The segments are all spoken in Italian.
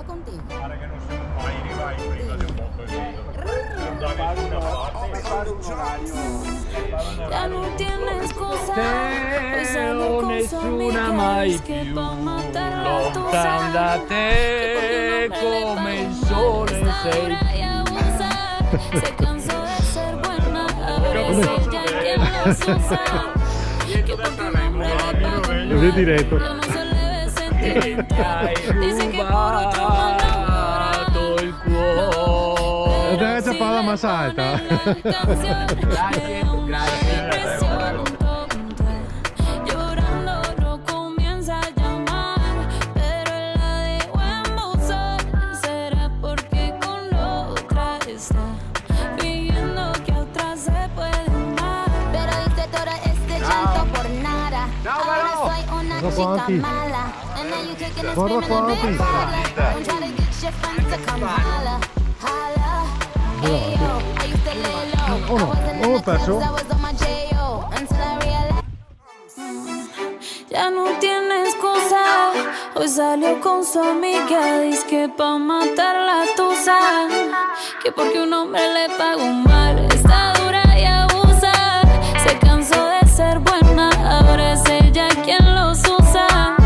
contigo. Pare che non siamo mai arrivati prima di un botto di video. Da nessuna parte. Ya no tiene excusa. Teo, nessuna mai più lontan da te come il sole sei. Se cansó de ser buena, ahora es ella quien los usa. Que porque un hombre le paga un Così diretto. yo no se le ve sentimental. Hai Dice che por otro mano rubato il cuore. Deve già fare la massa alta. Grazie, grazie. Llorando no comienza a llamar, pero él la dejó en buzón. Será porque con otra está fingiendo que a otra se puede amar. Pero hice todo este llanto por nada. Ahora soy una Guarda chica quanti. mala. And now you kicking and Guarda screaming and big quanti. holla. Don't try to get your friends to come holla. Holla. Ayo, I used to lay low. I wasn't in the clubs, I was on my J.O. Until I realized. Ya no tiene excusa. Hoy salió con su amiga, dice que pa' matar la tusa. Que porque un hombre le pagó mal, está dura y abusa. Se cansó de ser buena, ahora es ella quien los usa.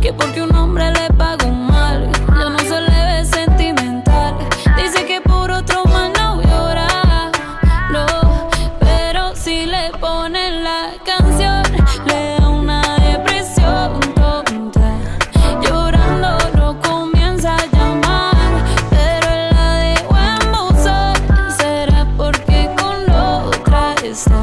Que porque un hombre le pagó mal, ya no se le ve sentimental. Dice que por otro más no llora, no. Pero si le ponen la canción, le da una depresión tonta. Llorando no comienza a llamar, pero él la dejó en buzón. Será porque con la otra está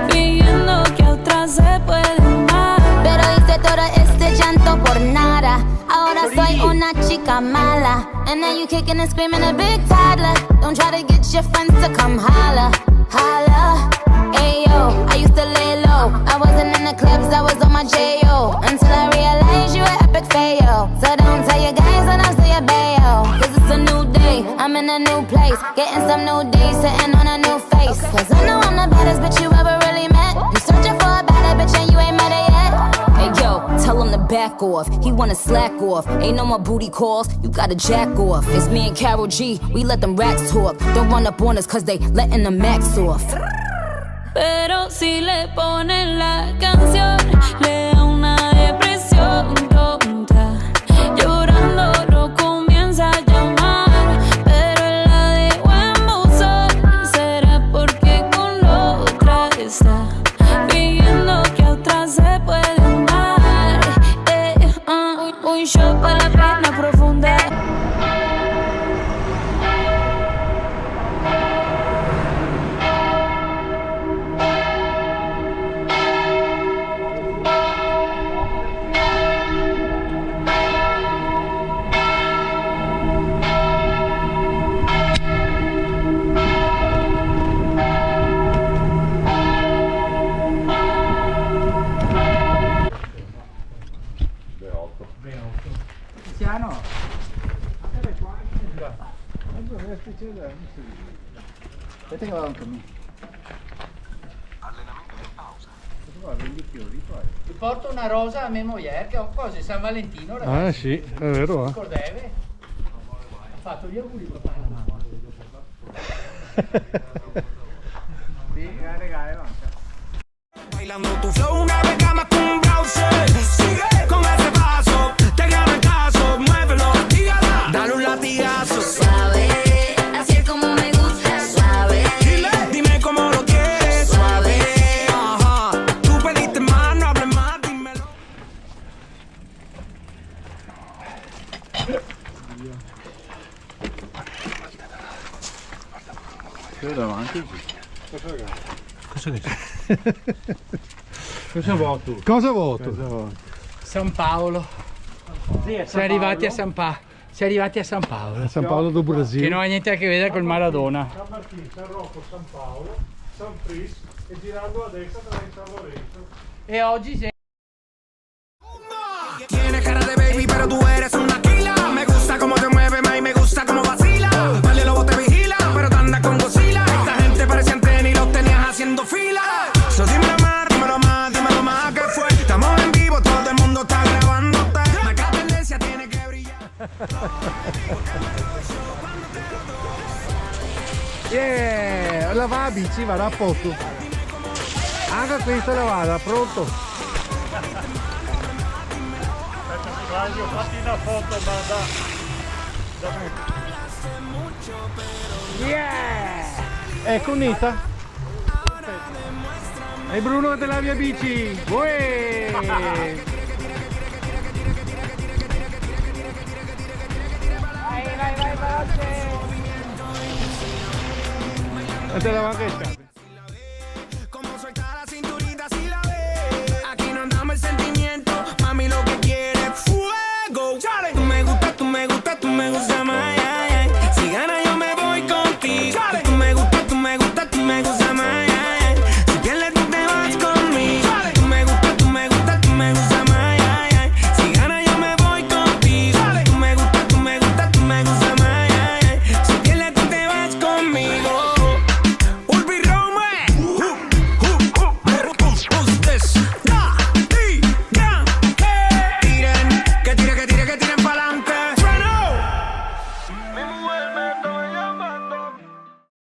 fingiendo que a otra se puede amar. Pero hice todo este llanto por nada. Ahora soy una chica mala. And now you kicking and screaming a big toddler. Don't try to get your friends to come holla. Holla. Ayo, I used to lay low. I wasn't in the clubs, I was on my J.O. Until I realized you were epic fail. So don't tell your guys when I say a bayo. Cause it's a new day, I'm in a new place. Getting some new days, sitting on a new face. Cause I know I'm the baddest bitch you ever really met. You searching for a better bitch and you ain't met her yet. Hey yo, tell him to back off. He wanna slack off. Ain't no more booty calls. You gotta jack off. It's me and Karol G. We let them racks talk. Don't run up on us cause they letting the max off. Pero si le ponen la canción, le da una depresión tonta. Llorando no comienza a llamar, pero él la dejó en buzón. Será porque con la otra está fingiendo que a otra se puede amar. Un shot para la pena profunda. Cristiano? Aspetta che vado anche a me. Allenamento in pausa. Ti porto una rosa a mia moglie che ho cose San Valentino, ragazzi. Ah sì, è vero, Ricordeve? Ha fatto gli auguri papà alla mamma. Sì, regale, Bailando tu flow una vez más con un browser. Sigue con ese paso, te gana el caso, muévelo, dígala, dale un latigazo. Suave, así es como me gusta, suave. Dime cómo lo quieres, suave. Ajá, tú pediste más, no hables más, dímelo. Cosa dici? Cosa vuoto? Cosa voto? San Paolo. Siamo arrivati a San Paolo. Siamo arrivati a San Paolo. San Paolo do Che Brasile. non ha niente a che vedere col Maradona. San Martino, San Rocco, San Paolo, San Pris e girando a destra tra San Lorenzo. E oggi sei... Tienes cara de baby, pero tú eres una killa. Me gusta cómo te mueves, ma, y me gusta cómo vacila. Vale, lobo te vigila, pero te andas con Godzilla. Esta gente parece antena y los tenías haciendo fila. So dímelo más, ¿qué fue? Estamos en vivo, todo el mundo está grabándote. Marca tendencia, tiene que brillar. Yeah! Lava la bici, vado a posto. Anche questa lavata, pronto? Aspetta, sbaglio, fatti una foto, ma da me. Yeah! Ecco unita. E Bruno che te lavi a bici. Uè! Vai, veloce! E te la va che